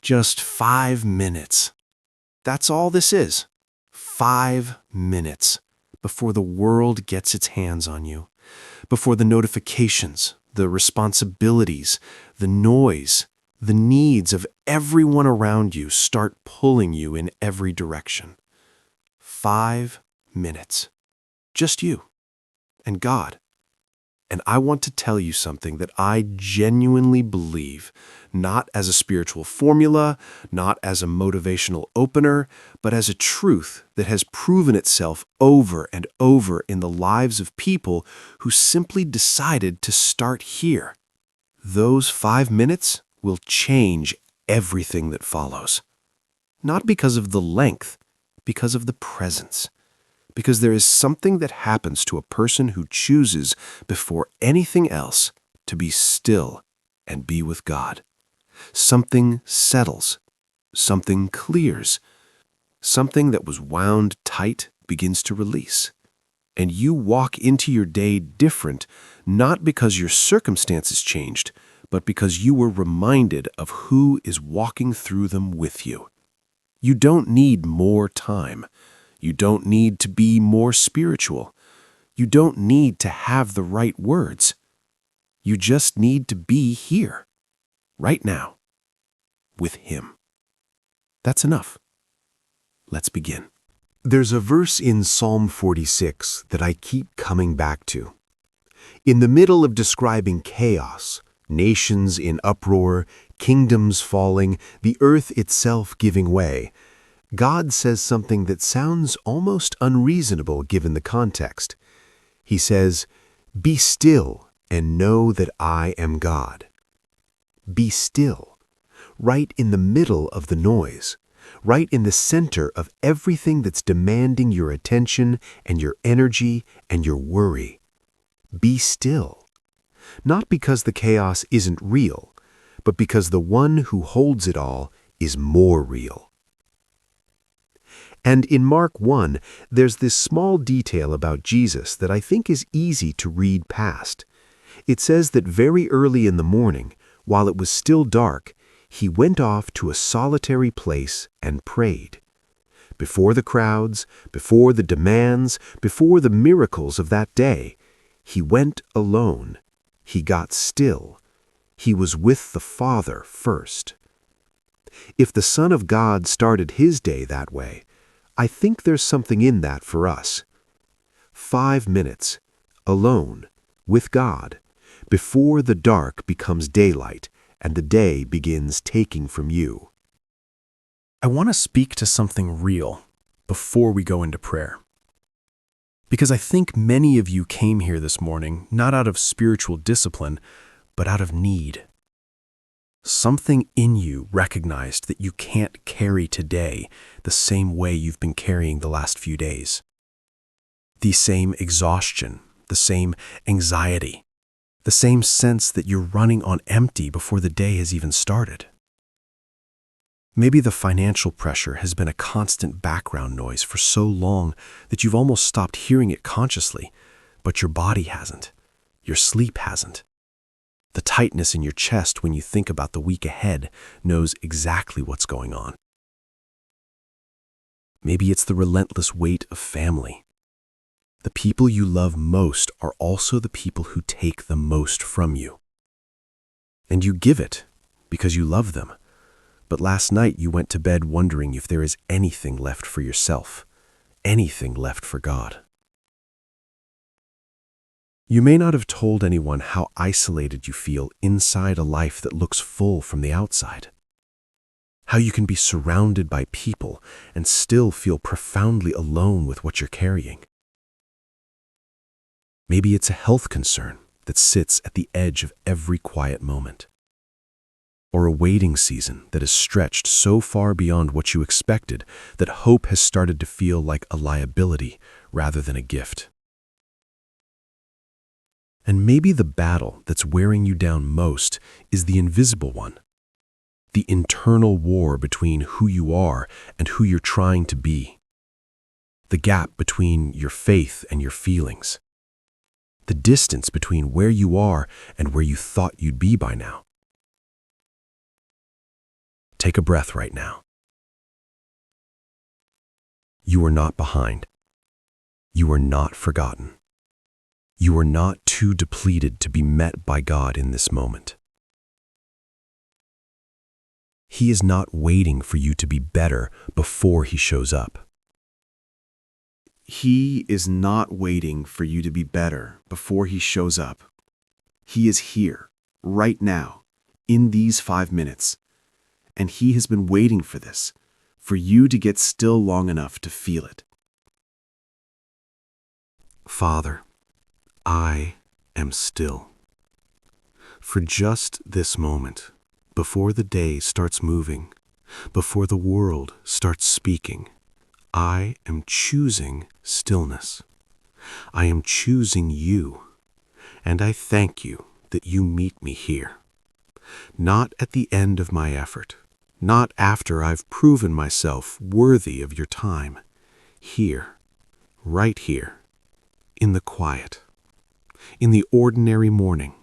Just 5 minutes. That's all this is. 5 minutes before the world gets its hands on you, before the notifications, the responsibilities, the noise, the needs of everyone around you start pulling you in every direction. 5 minutes. Just you and God. And I want to tell you something that I genuinely believe, not as a spiritual formula, not as a motivational opener, but as a truth that has proven itself over and over in the lives of people who simply decided to start here. Those 5 minutes will change everything that follows. Not because of the length, because of the presence. Because there is something that happens to a person who chooses, before anything else, to be still and be with God. Something settles. Something clears. Something that was wound tight begins to release. And you walk into your day different, not because your circumstances changed, but because you were reminded of who is walking through them with you. You don't need more time. You don't need to be more spiritual. You don't need to have the right words. You just need to be here, right now, with Him. That's enough. Let's begin. There's a verse in Psalm 46 that I keep coming back to. In the middle of describing chaos, nations in uproar, kingdoms falling, the earth itself giving way, God says something that sounds almost unreasonable given the context. He says, "Be still and know that I am God." Be still, right in the middle of the noise, right in the center of everything that's demanding your attention and your energy and your worry. Be still. Not because the chaos isn't real, but because the one who holds it all is more real. And in Mark 1, there's this small detail about Jesus that I think is easy to read past. It says that very early in the morning, while it was still dark, He went off to a solitary place and prayed. Before the crowds, before the demands, before the miracles of that day, He went alone. He got still. He was with the Father first. If the Son of God started His day that way, I think there's something in that for us. 5 minutes, alone, with God, before the dark becomes daylight and the day begins taking from you. I want to speak to something real before we go into prayer. Because I think many of you came here this morning not out of spiritual discipline, but out of need. Something in you recognized that you can't carry today the same way you've been carrying the last few days. The same exhaustion, the same anxiety, the same sense that you're running on empty before the day has even started. Maybe the financial pressure has been a constant background noise for so long that you've almost stopped hearing it consciously, but your body hasn't. Your sleep hasn't. The tightness in your chest when you think about the week ahead knows exactly what's going on. Maybe it's the relentless weight of family. The people you love most are also the people who take the most from you. And you give it because you love them. But last night you went to bed wondering if there is anything left for yourself, anything left for God. You may not have told anyone how isolated you feel inside a life that looks full from the outside. How you can be surrounded by people and still feel profoundly alone with what you're carrying. Maybe it's a health concern that sits at the edge of every quiet moment. Or a waiting season that is stretched so far beyond what you expected that hope has started to feel like a liability rather than a gift. And maybe the battle that's wearing you down most is the invisible one. The internal war between who you are and who you're trying to be. The gap between your faith and your feelings. The distance between where you are and where you thought you'd be by now. Take a breath right now. You are not behind. You are not forgotten. You are not too depleted to be met by God in this moment. He is not waiting for you to be better before He shows up. He is not waiting for you to be better before He shows up. He is here, right now, in these 5 minutes. And He has been waiting for this, for you to get still long enough to feel it. Father, I am still. For just this moment, before the day starts moving, before the world starts speaking, I am choosing stillness. I am choosing you, and I thank you that you meet me here. Not at the end of my effort, not after I've proven myself worthy of your time. Here, right here, in the quiet, in the ordinary morning,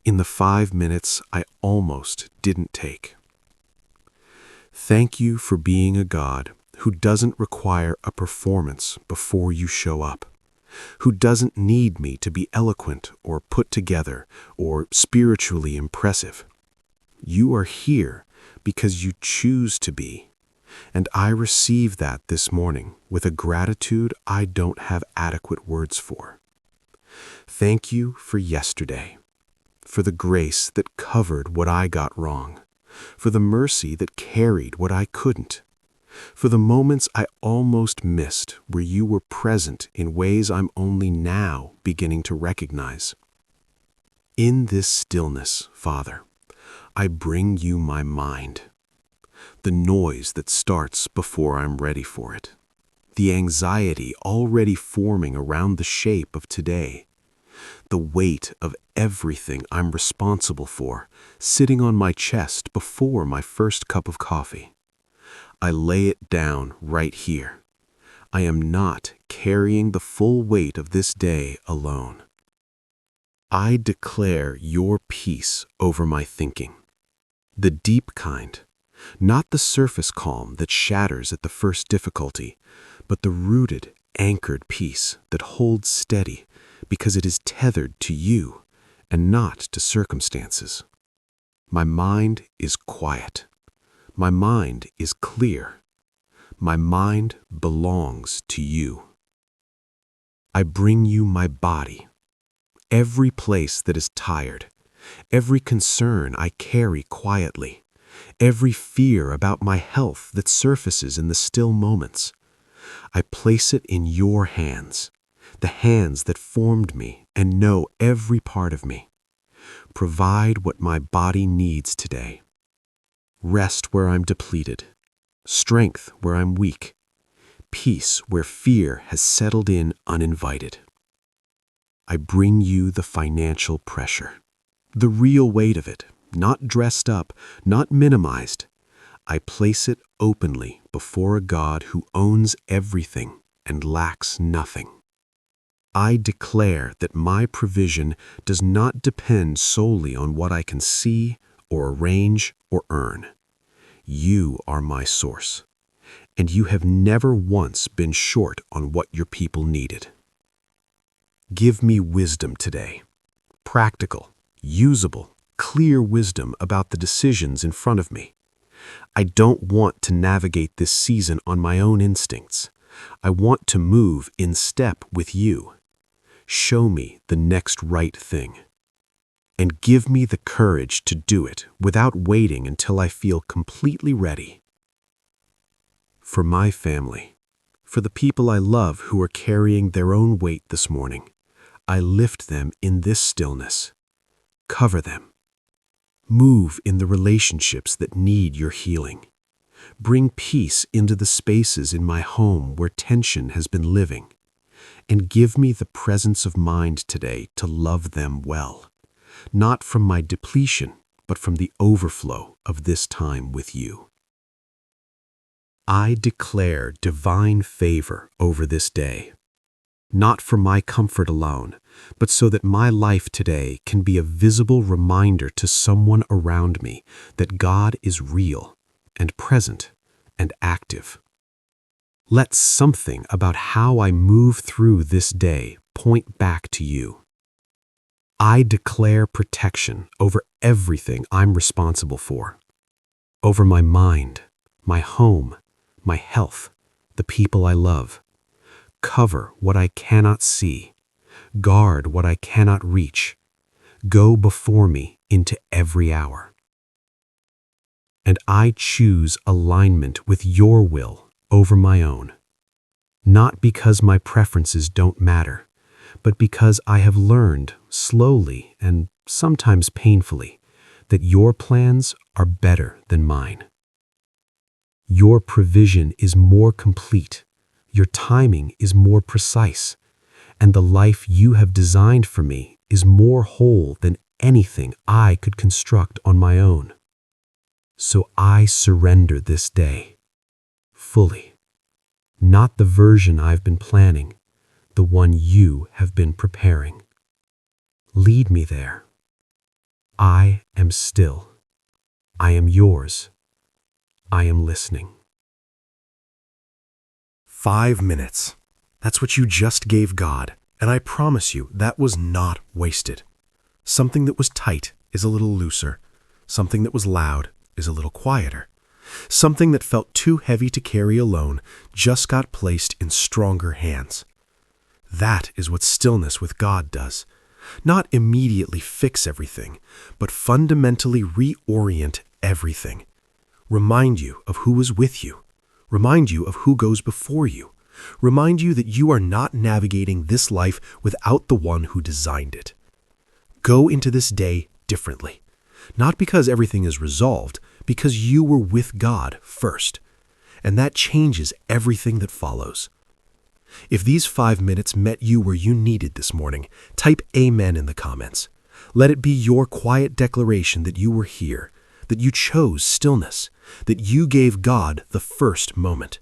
in the 5 minutes I almost didn't take. Thank you for being a God who doesn't require a performance before you show up, who doesn't need me to be eloquent or put together or spiritually impressive. You are here because you choose to be, and I receive that this morning with a gratitude I don't have adequate words for. Thank you for yesterday, for the grace that covered what I got wrong, for the mercy that carried what I couldn't, for the moments I almost missed where you were present in ways I'm only now beginning to recognize. In this stillness, Father, I bring you my mind, the noise that starts before I'm ready for it, the anxiety already forming around the shape of today, the weight of everything I'm responsible for sitting on my chest before my first cup of coffee. I lay it down right here. I am not carrying the full weight of this day alone. I declare your peace over my thinking, the deep kind, not the surface calm that shatters at the first difficulty, but the rooted, anchored peace that holds steady because it is tethered to you and not to circumstances. My mind is quiet. My mind is clear. My mind belongs to you. I bring you my body, every place that is tired, every concern I carry quietly, every fear about my health that surfaces in the still moments. I place it in your hands, the hands that formed me and know every part of me. Provide what my body needs today. Rest where I'm depleted, strength where I'm weak, peace where fear has settled in uninvited. I bring you the financial pressure, the real weight of it, not dressed up, not minimized. I place it openly before a God who owns everything and lacks nothing. I declare that my provision does not depend solely on what I can see or arrange or earn. You are my source, and you have never once been short on what your people needed. Give me wisdom today, practical, usable, clear wisdom about the decisions in front of me. I don't want to navigate this season on my own instincts. I want to move in step with you. Show me the next right thing. And give me the courage to do it without waiting until I feel completely ready. For my family, for the people I love who are carrying their own weight this morning, I lift them in this stillness. Cover them. Move in the relationships that need your healing. Bring peace into the spaces in my home where tension has been living. And give me the presence of mind today to love them well, not from my depletion, but from the overflow of this time with you. I declare divine favor over this day, not for my comfort alone, but so that my life today can be a visible reminder to someone around me that God is real and present and active. Let something about how I move through this day point back to you. I declare protection over everything I'm responsible for, over my mind, my home, my health, the people I love. Cover what I cannot see, guard what I cannot reach. Go before me into every hour. And I choose alignment with your will over my own, not because my preferences don't matter, but because I have learned slowly and sometimes painfully that your plans are better than mine. Your provision is more complete, your timing is more precise, and the life you have designed for me is more whole than anything I could construct on my own. So I surrender this day, fully, not the version I've been planning, the one you have been preparing. Lead me there. I am still. I am yours. I am listening. 5 minutes. That's what you just gave God, and I promise you that was not wasted. Something that was tight is a little looser. Something that was loud is a little quieter. Something that felt too heavy to carry alone just got placed in stronger hands. That is what stillness with God does. Not immediately fix everything, but fundamentally reorient everything. Remind you of who is with you. Remind you of who goes before you. Remind you that you are not navigating this life without the one who designed it. Go into this day differently. Not because everything is resolved, because you were with God first. And that changes everything that follows. If these 5 minutes met you where you needed this morning, type Amen in the comments. Let it be your quiet declaration that you were here, that you chose stillness, that you gave God the first moment.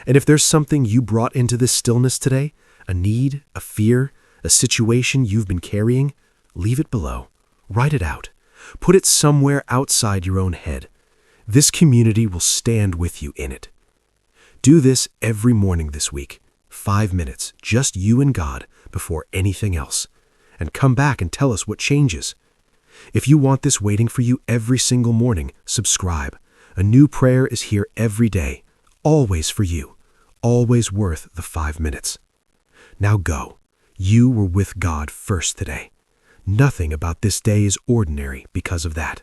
And if there's something you brought into this stillness today, a need, a fear, a situation you've been carrying, leave it below. Write it out. Put it somewhere outside your own head. This community will stand with you in it. Do this every morning this week. 5 minutes, just you and God, before anything else. And come back and tell us what changes. If you want this waiting for you every single morning, subscribe. A new prayer is here every day, always for you, always worth the 5 minutes. Now go. You were with God first today. Nothing about this day is ordinary because of that.